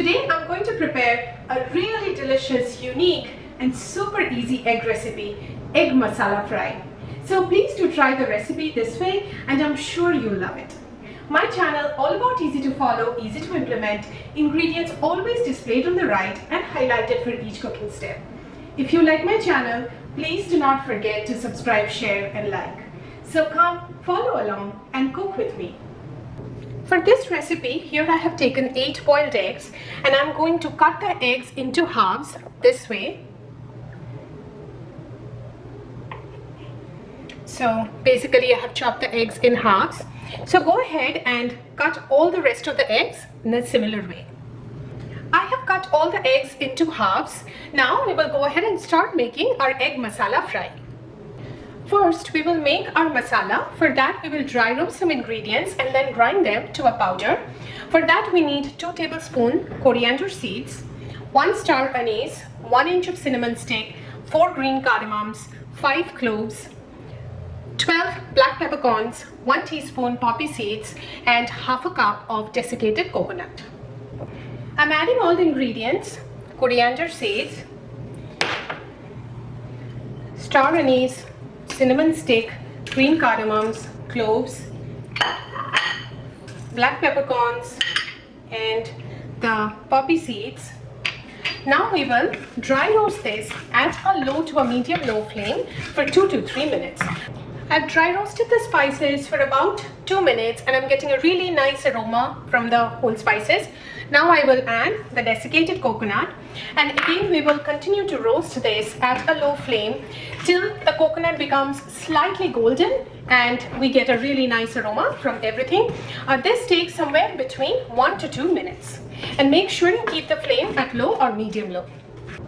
Today I'm going to prepare a really delicious, unique and super easy egg recipe, egg masala fry. So please do try the recipe this way and I'm sure you'll love it. My channel, all about easy to follow, easy to implement, ingredients always displayed on the right and highlighted for each cooking step. If you like my channel, please do not forget to subscribe, share and like. So come, follow along and cook with me. For this recipe, here I have taken 8 boiled eggs and I'm going to cut the eggs into halves this way. So basically I have chopped the eggs in halves. So go ahead and cut all the rest of the eggs in a similar way. I have cut all the eggs into halves. Now we will go ahead and start making our egg masala fry. First, we will make our masala. For that, we will dry roast some ingredients and then grind them to a powder. For that, we need 2 tablespoons coriander seeds, 1 star anise, 1 inch of cinnamon stick, 4 green cardamoms, 5 cloves, 12 black peppercorns, 1 teaspoon poppy seeds, and half a cup of desiccated coconut. I'm adding all the ingredients: coriander seeds, star anise, cinnamon stick, green cardamoms, cloves, black peppercorns and the poppy seeds. Now we will dry roast this at a low to a medium low flame for 2 to 3 minutes. I've dry roasted the spices for about 2 minutes and I'm getting a really nice aroma from the whole spices. Now I will add the desiccated coconut and again we will continue to roast this at a low flame till the coconut becomes slightly golden and we get a really nice aroma from everything. This takes somewhere between 1 to 2 minutes and make sure you keep the flame at low or medium low.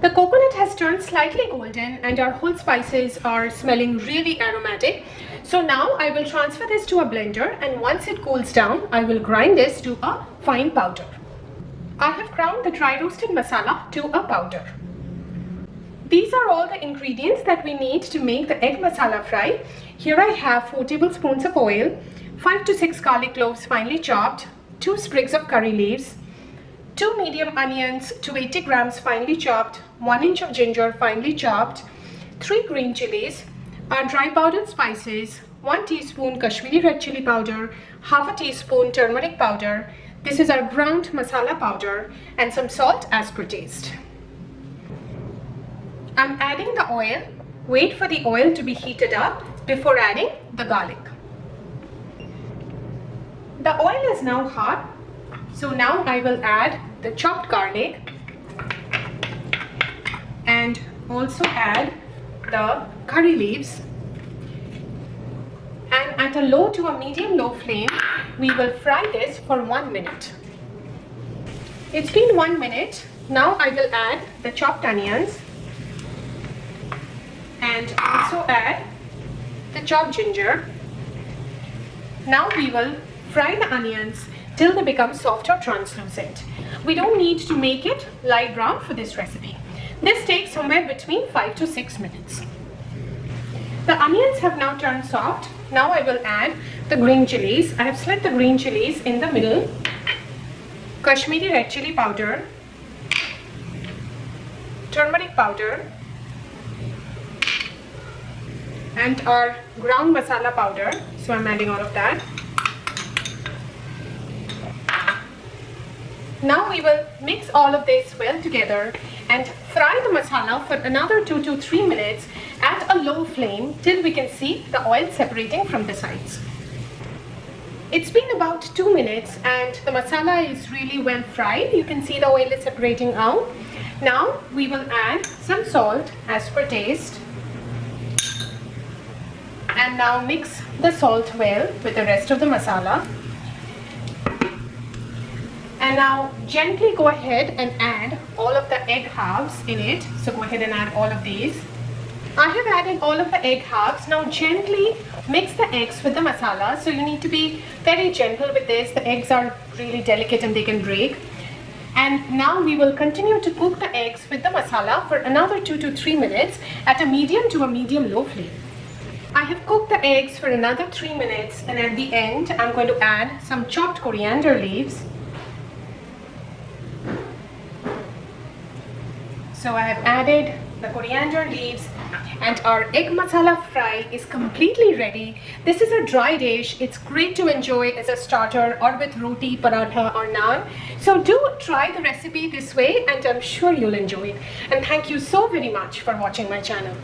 The coconut has turned slightly golden and our whole spices are smelling really aromatic. So now I will transfer this to a blender and once it cools down, I will grind this to a fine powder. I have ground the dry roasted masala to a powder. These are all the ingredients that we need to make the egg masala fry. Here I have 4 tablespoons of oil, 5 to 6 garlic cloves finely chopped, 2 sprigs of curry leaves, 2 medium onions, 280 grams finely chopped, 1 inch of ginger finely chopped, 3 green chilies, our dry powdered spices, 1 teaspoon Kashmiri red chili powder, half a teaspoon turmeric powder. This is our ground masala powder and some salt as per taste. I'm adding the oil. Wait for the oil to be heated up before adding the garlic. The oil is now hot. So now I will add the chopped garlic and also add the curry leaves, and at a low to a medium low flame we will fry this for 1 minute. It's been 1 minute. Now I will add the chopped onions and also add the chopped ginger. Now we will fry the onions till they become soft or translucent. We don't need to make it light brown for this recipe. This takes somewhere between 5 to 6 minutes. The onions have now turned soft. Now I will add the green chilies. I have slit the green chilies in the middle, Kashmiri red chili powder, turmeric powder and our ground masala powder. So I'm adding all of that. Now we will mix all of this well together and fry the masala for another 2 to 3 minutes at a low flame till we can see the oil separating from the sides. It's been about 2 minutes and the masala is really well fried. You can see the oil is separating out. Now we will add some salt as per taste and now mix the salt well with the rest of the masala. And now gently go ahead and add all of the egg halves in it. So go ahead and add all of these. I have added all of the egg halves. Now gently mix the eggs with the masala. So you need to be very gentle with this. The eggs are really delicate and they can break. And now we will continue to cook the eggs with the masala for another 2 to 3 minutes at a medium to a medium low flame. I have cooked the eggs for another 3 minutes and at the end I'm going to add some chopped coriander leaves So I have added the coriander leaves and our egg masala fry is completely ready. This is a dry dish. It's great to enjoy as a starter or with roti, paratha or naan. So do try the recipe this way and I'm sure you'll enjoy it. And thank you so very much for watching my channel.